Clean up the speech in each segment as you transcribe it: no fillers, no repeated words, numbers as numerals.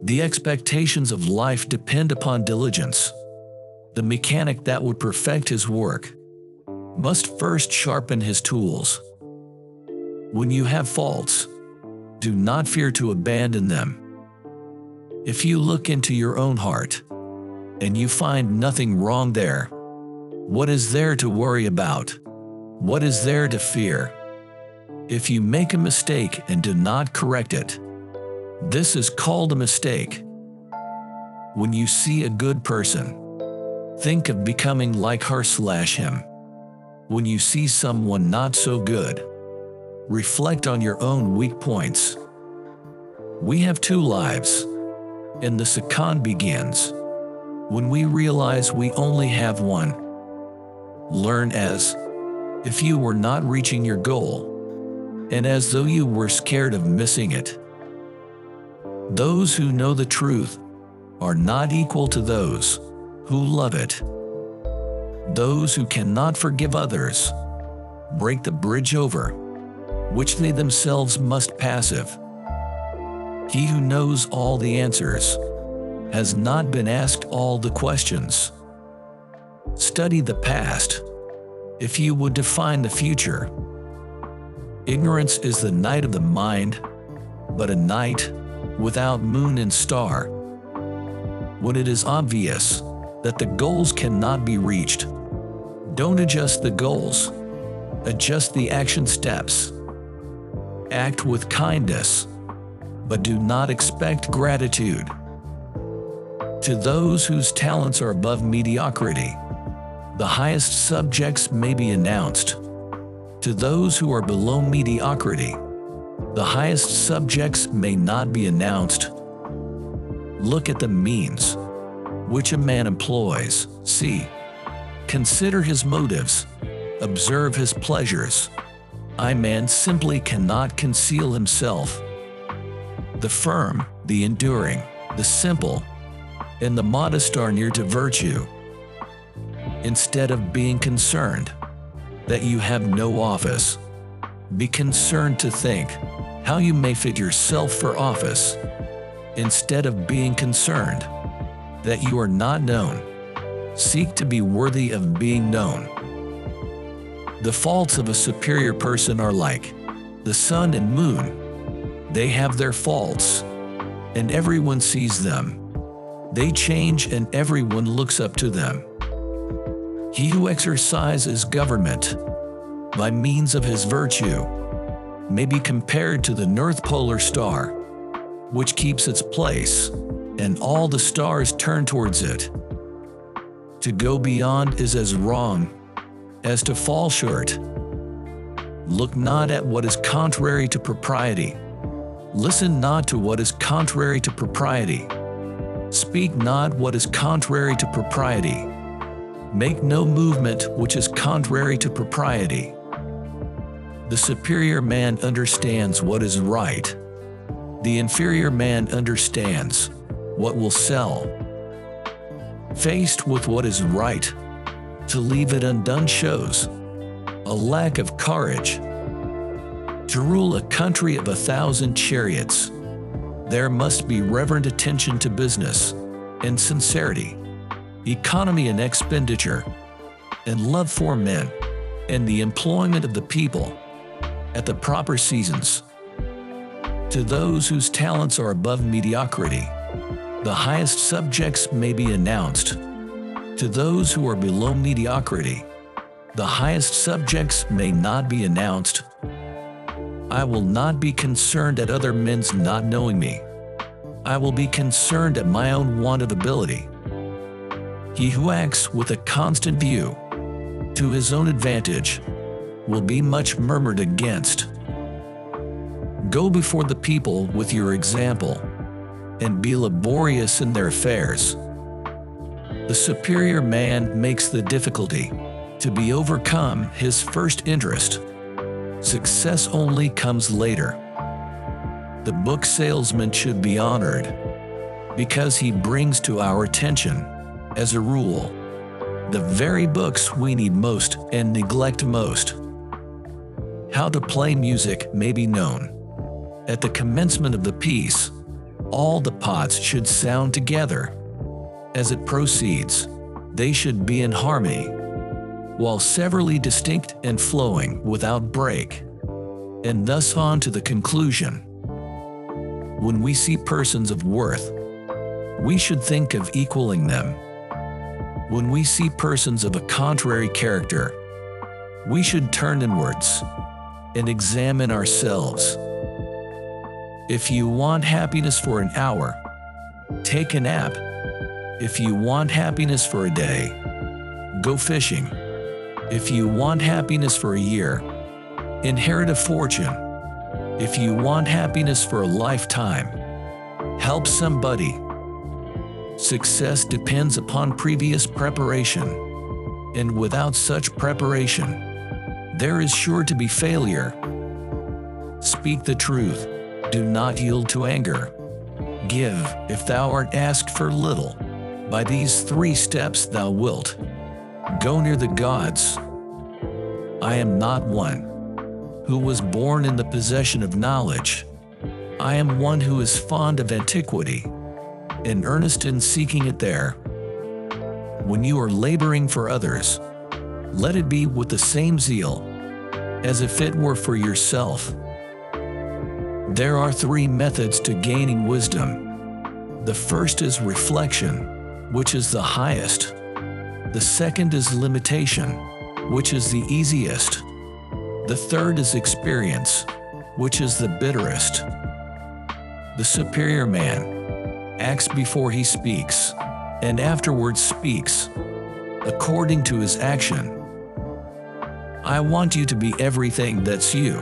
The expectations of life depend upon diligence. The mechanic that would perfect his work must first sharpen his tools. When you have faults, do not fear to abandon them. If you look into your own heart and you find nothing wrong there, what is there to worry about? What is there to fear? If you make a mistake and do not correct it, this is called a mistake. When you see a good person, think of becoming like her/him. When you see someone not so good, reflect on your own weak points. We have two lives, and the second begins when we realize we only have one. Learn as if you were not reaching your goal, and as though you were scared of missing it. Those who know the truth are not equal to those who love it. Those who cannot forgive others break the bridge over which they themselves must passive. He who knows all the answers has not been asked all the questions. Study the past if you would define the future. Ignorance is the night of the mind, but a night without moon and star. When it is obvious that the goals cannot be reached, don't adjust the goals, adjust the action steps. Act with kindness, but do not expect gratitude. To those whose talents are above mediocrity, the highest subjects may be announced. To those who are below mediocrity, the highest subjects may not be announced. Look at the means which a man employs. See, consider his motives, observe his pleasures. Man simply cannot conceal himself. The firm, the enduring, the simple, and the modest are near to virtue. Instead of being concerned that you have no office, be concerned to think how you may fit yourself for office. Instead of being concerned that you are not known, seek to be worthy of being known. The faults of a superior person are like the sun and moon. They have their faults, and everyone sees them. They change and everyone looks up to them. He who exercises government by means of his virtue may be compared to the North Polar Star, which keeps its place, and all the stars turn towards it. To go beyond is as wrong as to fall short. Look not at what is contrary to propriety. Listen not to what is contrary to propriety. Speak not what is contrary to propriety. Make no movement which is contrary to propriety. The superior man understands what is right. The inferior man understands what will sell. Faced with what is right, to leave it undone shows a lack of courage. To rule a country of 1,000 chariots, there must be reverent attention to business and sincerity, economy and expenditure, and love for men, and the employment of the people at the proper seasons. To those whose talents are above mediocrity, the highest subjects may be announced. To those who are below mediocrity, the highest subjects may not be announced. I will not be concerned at other men's not knowing me. I will be concerned at my own want of ability. He who acts with a constant view to his own advantage will be much murmured against. Go before the people with your example, and be laborious in their affairs. The superior man makes the difficulty to be overcome his first interest. Success only comes later. The book salesman should be honored because he brings to our attention, as a rule, the very books we need most and neglect most. How to play music may be known at the commencement of the piece. all the pots should sound together. As it proceeds, they should be in harmony, while severally distinct and flowing without break, and thus on to the conclusion. When we see persons of worth, we should think of equaling them. When we see persons of a contrary character, we should turn inwards and examine ourselves. If you want happiness for an hour, take a nap. If you want happiness for a day, go fishing. If you want happiness for a year, inherit a fortune. If you want happiness for a lifetime, help somebody. Success depends upon previous preparation, and without such preparation, there is sure to be failure. Speak the truth. Do not yield to anger. Give, if thou art asked for little. By these 3 steps thou wilt go near the gods. I am not one who was born in the possession of knowledge. I am one who is fond of antiquity and earnest in seeking it there. When you are laboring for others, let it be with the same zeal as if it were for yourself. There are 3 methods to gaining wisdom. The first is reflection, which is the highest. The second is limitation, which is the easiest. The third is experience, which is the bitterest. The superior man acts before he speaks, and afterwards speaks, according to his action. I want you to be everything that's you,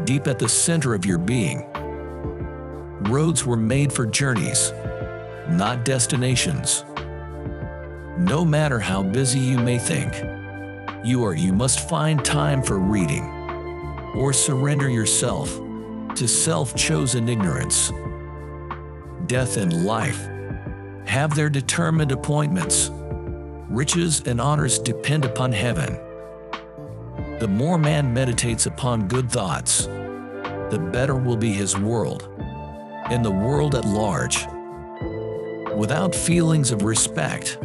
deep at the center of your being. Roads were made for journeys, not destinations. No matter how busy you may think you must find time for reading, or surrender yourself to self-chosen ignorance. Death and life have their determined appointments. Riches and honors depend upon heaven. The more man meditates upon good thoughts, the better will be his world, and the world at large. Without feelings of respect,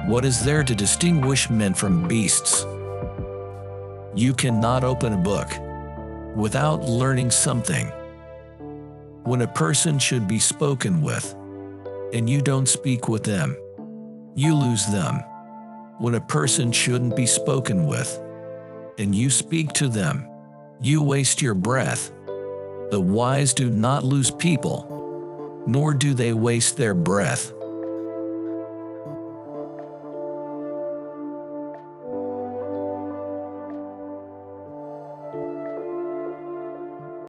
what is there to distinguish men from beasts? You cannot open a book without learning something. When a person should be spoken with, and you don't speak with them, you lose them. When a person shouldn't be spoken with, and you speak to them, you waste your breath. The wise do not lose people, nor do they waste their breath.